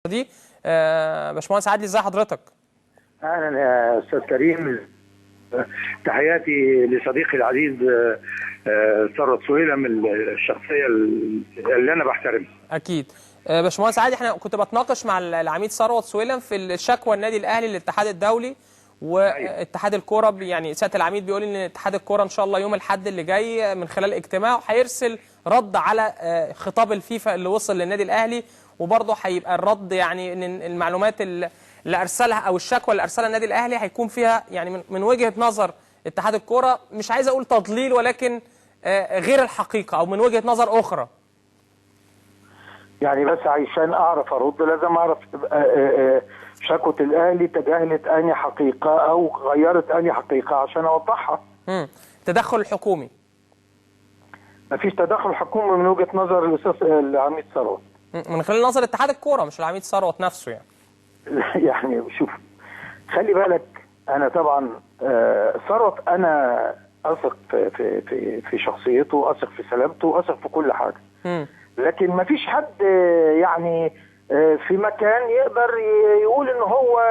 دي. باشمهندس عادل، ازي حضرتك؟ اهلا يا استاذ كريم، تحياتي لصديقي العزيز ثروت سويلم، الشخصيه اللي انا بحترمها. اكيد. باشمهندس عادل، احنا كنت بتناقش مع العميد ثروت سويلم في الشكوى النادي الاهلي للاتحاد الدولي واتحاد الكوره. يعني سياده العميد بيقول ان اتحاد الكوره ان شاء الله يوم الاحد اللي جاي من خلال اجتماع هيرسل رد على خطاب الفيفا اللي وصل للنادي الاهلي، وبرضه هيبقى الرد يعني ان المعلومات اللي ارسلها او الشكوى اللي ارسلها النادي الاهلي هيكون فيها يعني من وجهه نظر اتحاد الكوره، مش عايز اقول تضليل ولكن غير الحقيقه او من وجهه نظر اخرى. يعني بس عشان اعرف ارد لازم اعرف شكوى الاهلي تجاهلت انهي حقيقه او غيرت انهي حقيقه عشان اوضحها. التدخل الحكومي. مفيش تدخل حكومي من وجهه نظر الاستاذ العميد ثروت. من خلال نظر اتحاد الكوره مش العميد ثروت نفسه يعني. يعني شوف، خلي بالك، انا طبعا ثروت انا اثق في شخصيته، اثق في سلامته، اثق في كل حاجه. لكن ما فيش حد يعني في مكان يقدر يقول ان هو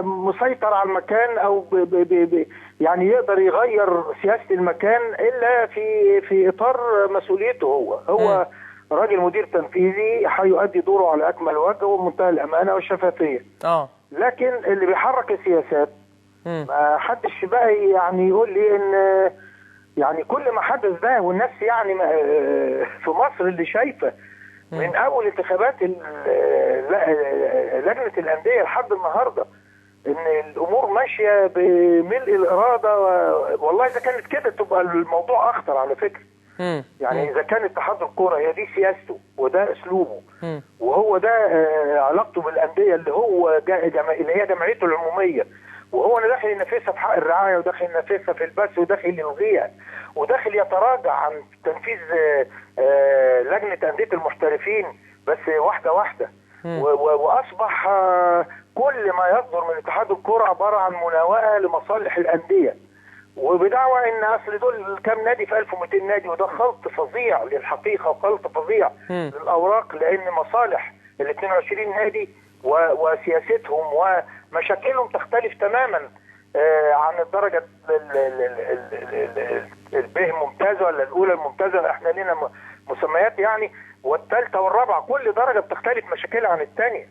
مسيطر على المكان او يعني يقدر يغير سياسه المكان الا في اطار مسؤوليته. هو راجل مدير تنفيذي هيؤدي دوره على اكمل وجه وبمنتهى الامانه والشفافيه. لكن اللي بيحرك السياسات ما حدش بقى يعني يقول لي ان يعني كل ما حدث ده، والناس يعني في مصر اللي شايفه من اول انتخابات لجنه الانديه لحد النهارده ان الامور ماشيه بملء الاراده. والله اذا كانت كده تبقى الموضوع اخطر على فكره. يعني اذا كان اتحاد الكوره هي دي سياسته وده اسلوبه وهو ده علاقته بالانديه اللي هي جمعيته العموميه، وهو اللي داخل ينافسها في حق الرعايه وداخل ينافسها في البث وداخل يلغيها وداخل يتراجع عن تنفيذ لجنه انديه المحترفين بس واحده واحده. واصبح كل ما يصدر من اتحاد الكوره عباره عن مناوئه لمصالح الانديه، وبدعوى ان اصل دول كام نادي في 1200 نادي، وده خلط فظيع للحقيقه وخلط فظيع للاوراق، لان مصالح ال 22 نادي وسياستهم ومشاكلهم تختلف تماما عن الدرجه البه ممتازه ولا الاولى الممتازه، احنا لنا مسميات يعني، والثالثه والرابعه كل درجه بتختلف مشاكلها عن الثانيه.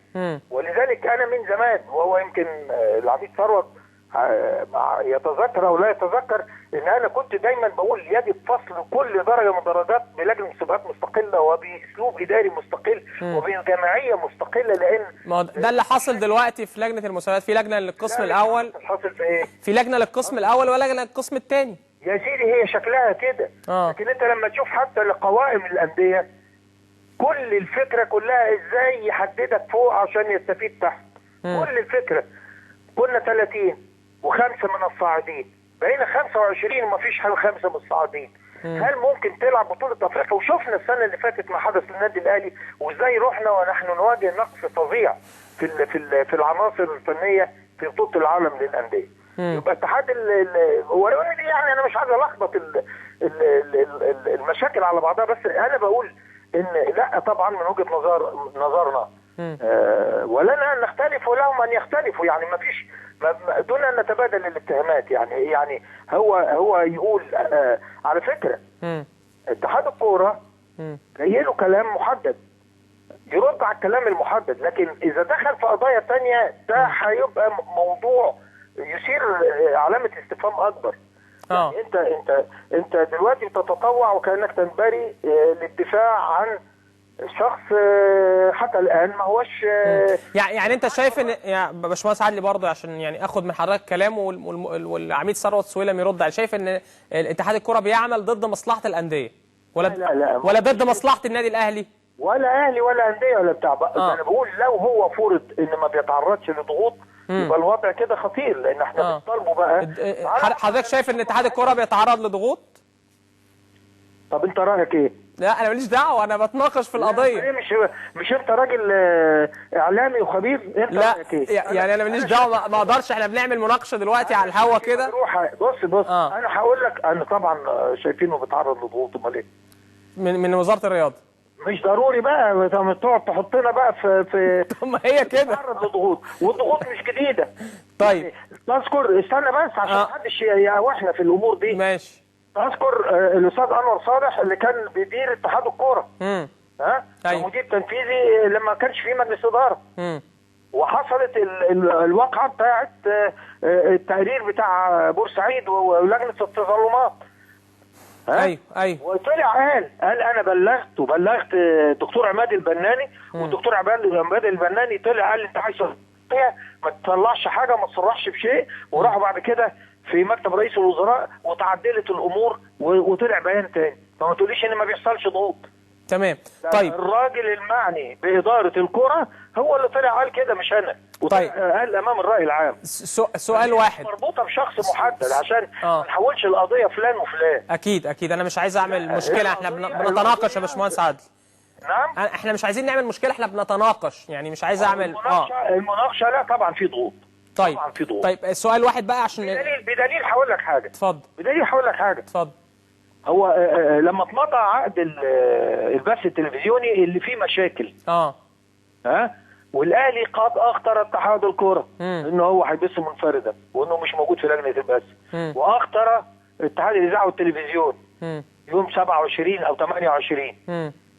ولذلك انا من زمان، وهو يمكن العميد ثروت يتذكر او لا يتذكر، ان انا كنت دايما بقول يجب فصل كل درجه من درجات بلجنه مسابقات مستقله وباسلوب اداري مستقل وبجمعيه مستقله، لان ده اللي حاصل دلوقتي في لجنه المسابقات. في لجنه للقسم الاول، حاصل في ايه؟ في لجنه للقسم الاول ولجنه للقسم الثاني يا سيدي، هي شكلها كده. لكن انت لما تشوف حتى لقوائم الانديه كل الفكره كلها ازاي يحددك فوق عشان يستفيد تحت. كل الفكره كنا 30 وخمسه من الصاعدين، بقينا 25 ومفيش حاجه خمسه من الصاعدين. هل ممكن تلعب بطوله افريقيا؟ وشفنا السنه اللي فاتت ما حدث للنادي الاهلي وازاي رحنا ونحن نواجه نقص فظيع في العناصر الفنيه في بطوله العالم للانديه. يبقى اتحاد يعني انا مش عايز الخبط المشاكل على بعضها، بس انا بقول ان لا طبعا من وجهه نظرنا ولنا ان نختلف ولهم ان يختلفوا، يعني ما فيش دون ان نتبادل الاتهامات. يعني هو يقول على فكره اتحاد الكوره جاي له كلام محدد يرد على الكلام المحدد، لكن اذا دخل في قضايا ثانيه ده هيبقى موضوع يثير علامه استفهام اكبر. يعني انت دلوقتي بتتطوع وكانك تنبري للدفاع عن شخص حتى الان ما هوش يعني انت شايف ان يا باشمهندس عادل برضه عشان يعني اخد من حضرتك كلام والعميد ثروت سويلم يرد عليه، شايف ان اتحاد الكره بيعمل ضد مصلحه الانديه ولا ضد مصلحه النادي الاهلي؟ ولا اهلي ولا انديه ولا بتاع انا بقول لو هو فرض ان ما بيتعرضش لضغوط يبقى الوضع كده خطير، لان احنا بنطالبه بقى. حضرتك شايف ان اتحاد الكره بيتعرض لضغوط؟ طب انت رايك ايه؟ لا انا ماليش دعوه، انا بتناقش في القضيه. مش انت راجل اعلامي وخبير؟ انت لا رايك ايه؟ يعني انا ماليش دعوه، ما اقدرش، احنا بنعمل مناقشه دلوقتي على الهوا كده. بص انا هقول لك، انا طبعا شايفينه بيتعرض لضغوط. امال ايه؟ من وزاره الرياضه؟ مش ضروري بقى تقعد تحطنا بقى في طب ما هي كده نتعرض لضغوط، والضغوط مش جديده. طيب يعني تذكر، استنى بس عشان محدش يقاوحنا في الامور دي. ماشي. تذكر الاستاذ انور صالح اللي كان بيدير اتحاد الكوره، ها أيوة. مدير تنفيذي لما ما كانش فيه مجلس اداره. وحصلت الواقعه بتاعت التقرير بتاع بورسعيد ولجنه التظلمات. ايوه وطلع قال انا بلغت الدكتور عماد البناني، والدكتور عماد البناني طلع قال انت عايز ما تطلعش حاجه، ما تصرحش بشيء. وراحوا بعد كده في مكتب رئيس الوزراء وتعدلت الامور وطلع بيان تاني. فما تقوليش ان ما بيحصلش ضغوط. تمام. طيب الراجل المعني باداره الكره هو اللي طلع قال كده مش انا. طيب قال امام الراي العام. سؤال واحد مربوطه بشخص محدد عشان ما نحولش القضيه فلان وفلان. اكيد انا مش عايز اعمل مشكله، احنا بنتناقش يا باشمهندس عادل. نعم احنا مش عايزين نعمل مشكله، احنا بنتناقش، يعني مش عايز اعمل المناقشه لا طبعا في ضغوط. طيب طبعا في ضغوط. طيب سؤال واحد بقى عشان بدليل هقول لك حاجه. اتفضل. اتفضل. هو لما اتمضى عقد البث التلفزيوني اللي فيه مشاكل والاهلي قد اخطر اتحاد الكوره انه هو هيبث منفردا وانه مش موجود في لجنه البث، واخطر اتحاد الاذاعه والتلفزيون يوم 27 او 28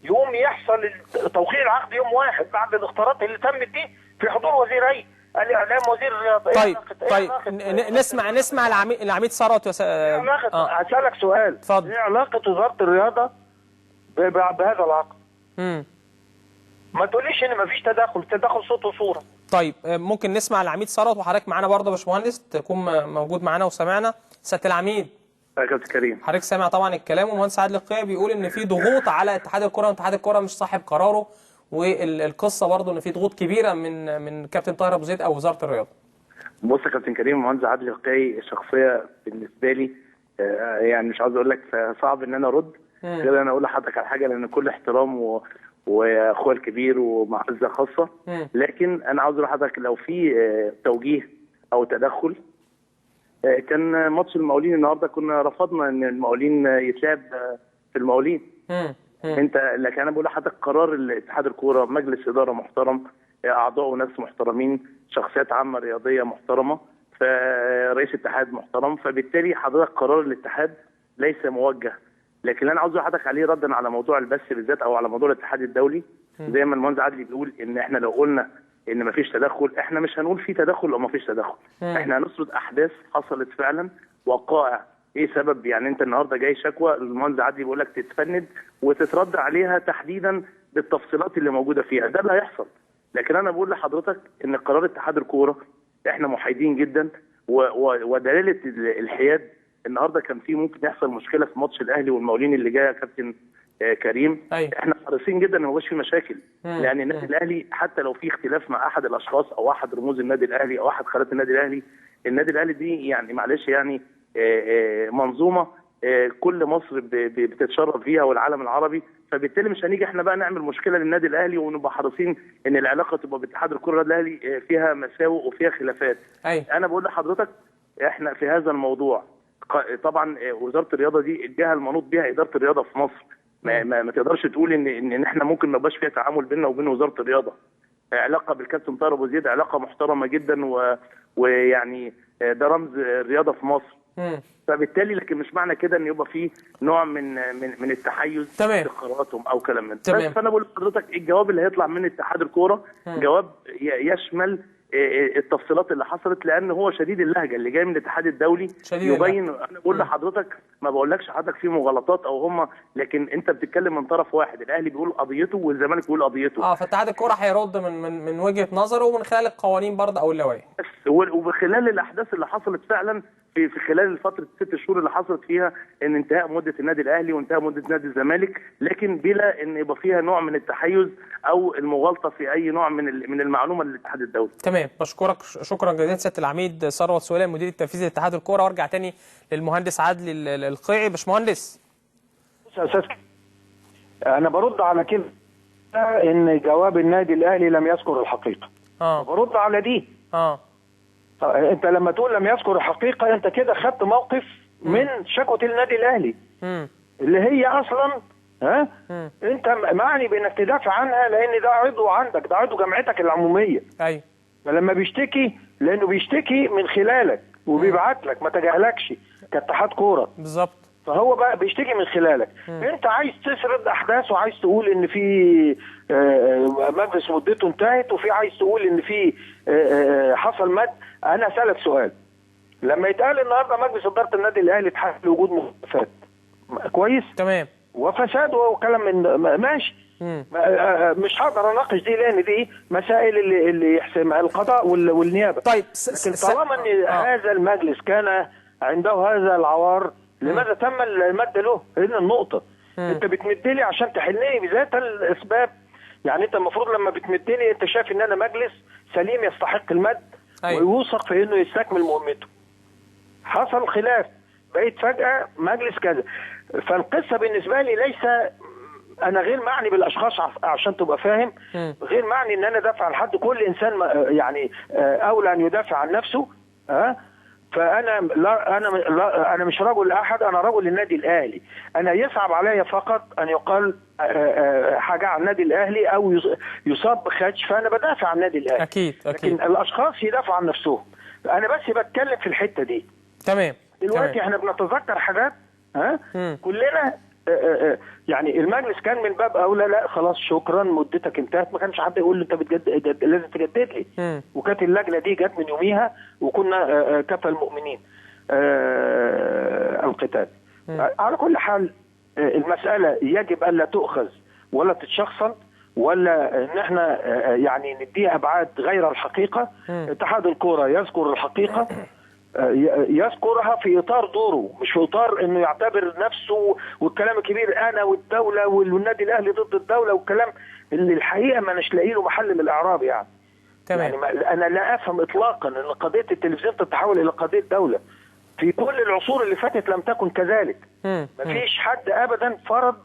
يوم يحصل توقيع العقد يوم واحد بعد الاختيارات اللي تمت دي في حضور وزيرين الاعلام وزير الرياضه. طيب نسمع العميد ثروت. هسألك سؤال. اتفضل. ايه علاقه وزاره الرياضه بهذا العقد؟ ما تقوليش ان مفيش تدخل صوت وصوره. طيب ممكن نسمع العميد ثروت، وحضرتك معانا برضه يا باشمهندس تكون موجود معانا وسمعنا. سياده العميد. يا كابتن كريم. حضرتك سامع طبعا الكلام، ومهندس عادل القيعي بيقول ان في ضغوط على اتحاد الكره، واتحاد الكره مش صاحب قراره، والقصه برضه ان في ضغوط كبيره من كابتن طاهر ابو زيد او وزاره الرياضه. بص يا كابتن كريم، المهندس عادل القيعي شخصيه بالنسبه لي يعني مش عاوز اقول لك صعب ان انا ارد غير انا اقول لحضرتك على حاجه، لان كل احترام واخويا الكبير ومعزه خاصه. لكن انا عاوز اقول لحضرتك لو في توجيه او تدخل، كان ماتش المقاولين النهارده كنا رفضنا ان المقاولين يتلعب في المقاولين. انت لكن انا بقول لحضرتك قرار الاتحاد الكوره، مجلس اداره محترم، اعضاء وناس محترمين، شخصيات عامه رياضيه محترمه، فرئيس اتحاد محترم، فبالتالي حضرتك قرار الاتحاد ليس موجه. لكن اللي انا عاوز اقول لحضرتك عليه ردا على موضوع البث بالذات او على موضوع الاتحاد الدولي، زي ما المهندس عادل بيقول ان احنا لو قلنا ان مفيش تدخل، احنا مش هنقول في تدخل او مفيش تدخل، احنا هنسرد احداث حصلت فعلا، وقائع. ايه سبب؟ يعني انت النهارده جاي شكوى، المهندس عادل بيقول لك تتفند وتترد عليها تحديدا بالتفصيلات اللي موجوده فيها، ده اللي هيحصل. لكن انا بقول لحضرتك ان قرار اتحاد الكوره احنا محايدين جدا، ودلاله الحياد. النهارده كان في ممكن يحصل مشكله في ماتش الاهلي والمقاولين اللي جاي يا كابتن كريم. احنا حريصين جدا ان ما يبقاش في مشاكل، لان النادي الاهلي حتى لو في اختلاف مع احد الاشخاص او احد رموز النادي الاهلي او احد خالات النادي الاهلي، النادي الاهلي دي يعني معلش يعني منظومه كل مصر بتتشرف فيها والعالم العربي، فبالتالي مش هنيجي احنا بقى نعمل مشكله للنادي الاهلي ونبقى حريصين ان العلاقه تبقى باتحاد الكره الاهلي فيها مساوئ وفيها خلافات. انا بقول لحضرتك احنا في هذا الموضوع طبعا وزاره الرياضه دي الجهه المنوط بها اداره الرياضه في مصر، ما تقدرش تقول ان احنا ممكن ما يبقاش فيها تعامل بيننا وبين وزاره الرياضه. علاقه بالكابتن طاهر ابو زيد علاقه محترمه جدا، ويعني ده رمز الرياضه في مصر. فبالتالي لكن مش معنى كده ان يبقى في نوع من التحيز في قراراتهم او كلام من ده. بس فانا بقول لحضرتك الجواب اللي هيطلع من اتحاد الكوره جواب يشمل التفصيلات اللي حصلت، لان هو شديد اللهجه اللي جاي من الاتحاد الدولي يبين. انا بقول لحضرتك ما بقولكش حضرتك في مغالطات او هم، لكن انت بتتكلم من طرف واحد، الاهلي بيقول قضيته والزمالك بيقول قضيته. فاتحاد الكوره هيرد من وجهه نظره ومن خلال القوانين برضه او اللوائح، وبخلال الاحداث اللي حصلت فعلا في خلال فتره 6 شهور اللي حصلت فيها ان انتهاء مده النادي الاهلي وانتهاء مده نادي الزمالك، لكن بلا ان يبقى فيها نوع من التحيز او المغالطه في اي نوع من المعلومه للاتحاد الدولي. تمام، بشكرك شكرا جزيلا سياده العميد ثروت سويلم مدير التنفيذي لاتحاد الكوره، وارجع تاني للمهندس عادل القيعي. باشمهندس. بص يا استاذ، انا برد على كده ان جواب النادي الاهلي لم يذكر الحقيقه. برد على دي. انت لما تقول لم يذكر الحقيقه انت كده خدت موقف من شكوى النادي الاهلي اللي هي اصلا ها انت معني بانك تدافع عنها، لان ده عضو عندك، ده عضو جمعيتك العموميه. ايوه. فلما بيشتكي، لانه بيشتكي من خلالك وبيبعت لك، ما تجاهلكش كاتحاد كوره. بالظبط. فهو بقى بيشتكي من خلالك. انت عايز تسرد احداث، وعايز تقول ان في مجلس مدته انتهت، وفي عايز تقول ان في حصل مد. انا اسالك سؤال، لما يتقال النهارده مجلس اداره النادي الاهلي اتحل لوجود مخالفات، كويس؟ تمام. وفساد وكلام من ماشي. مش هقدر اناقش دي، لان دي مسائل اللي يحسمها القضاء والنيابه. طيب لكن طالما ان هذا المجلس كان عنده هذا العوار، لماذا تم المد له؟ هنا النقطه. انت بتمد لي عشان تحلني بذات الاسباب. يعني انت المفروض لما بتمد لي انت شايف ان انا مجلس سليم يستحق المد. أيوة. ويوثق في انه يستكمل مهمته. حصل خلاف، بقيت فجاه مجلس كذا. فالقصه بالنسبه لي ليس، انا غير معني بالاشخاص عشان تبقى فاهم، غير معني ان انا ادافع عن حد. كل انسان يعني اولى ان يدافع عن نفسه. فانا انا مش رجل لاحد، انا رجل للنادي الاهلي. انا يصعب عليا فقط ان يقال حاجه عن النادي الاهلي او يصاب بخدش، فانا بدافع عن النادي الاهلي. اكيد. لكن الاشخاص يدافعوا عن نفسهم. انا بس بتكلم في الحته دي. تمام. دلوقتي احنا بنتذكر حاجات كلنا. يعني المجلس كان من باب اولى، لا خلاص شكرا مدتك انتهت، ما كانش حد يقول له انت بتجدد، لازم تجدد لي. وكانت اللجنه دي جت من يوميها، وكنا كفى المؤمنين القتال. على كل حال المساله يجب الا تؤخذ ولا تتشخصن، ولا ان احنا يعني نديها ابعاد غير الحقيقه. اتحاد الكوره يذكر الحقيقه، يذكرها في اطار دوره، مش في اطار انه يعتبر نفسه والكلام الكبير انا والدوله والنادي الاهلي ضد الدوله والكلام اللي الحقيقه ما نش لاقي له محل من الاعراب. يعني تمام. يعني انا لا افهم اطلاقا ان قضيه التلفزيون تتحول الى قضيه دوله. في كل العصور اللي فاتت لم تكن كذلك. مفيش حد ابدا فرض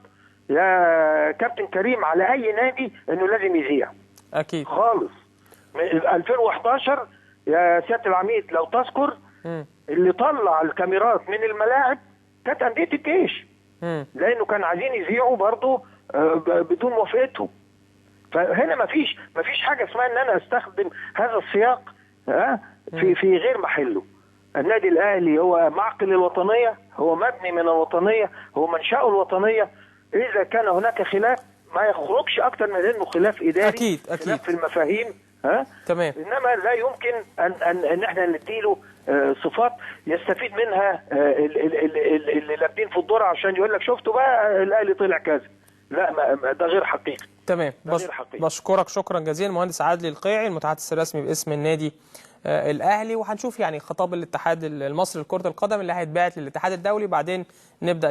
يا كابتن كريم على اي نادي انه لازم يذيع. اكيد خالص. من 2011 يا سياده العميد لو تذكر، اللي طلع الكاميرات من الملاعب كانت انديه الجيش، لانه كان عايزين يذيعوا برضه بدون موافقتهم. فهنا مفيش حاجه اسمها ان انا استخدم هذا السياق في غير محله. النادي الاهلي هو معقل الوطنيه، هو مبني من الوطنيه، هو منشأه الوطنيه. اذا كان هناك خلاف ما يخرجش اكتر من انه خلاف اداري. اكيد خلاف في المفاهيم. تمام. انما لا يمكن ان احنا نديله صفات يستفيد منها اللي لابدين في الدور عشان يقول لك شفتوا بقى الاهلي طلع كذا. لا، ده غير حقيقي. تمام. بشكرك شكرا جزيلا مهندس عادل القيعي، المتحدث الرسمي باسم النادي الاهلي. وهنشوف يعني خطاب الاتحاد المصري لكرة القدم اللي هيتبعت للاتحاد الدولي، بعدين نبدأ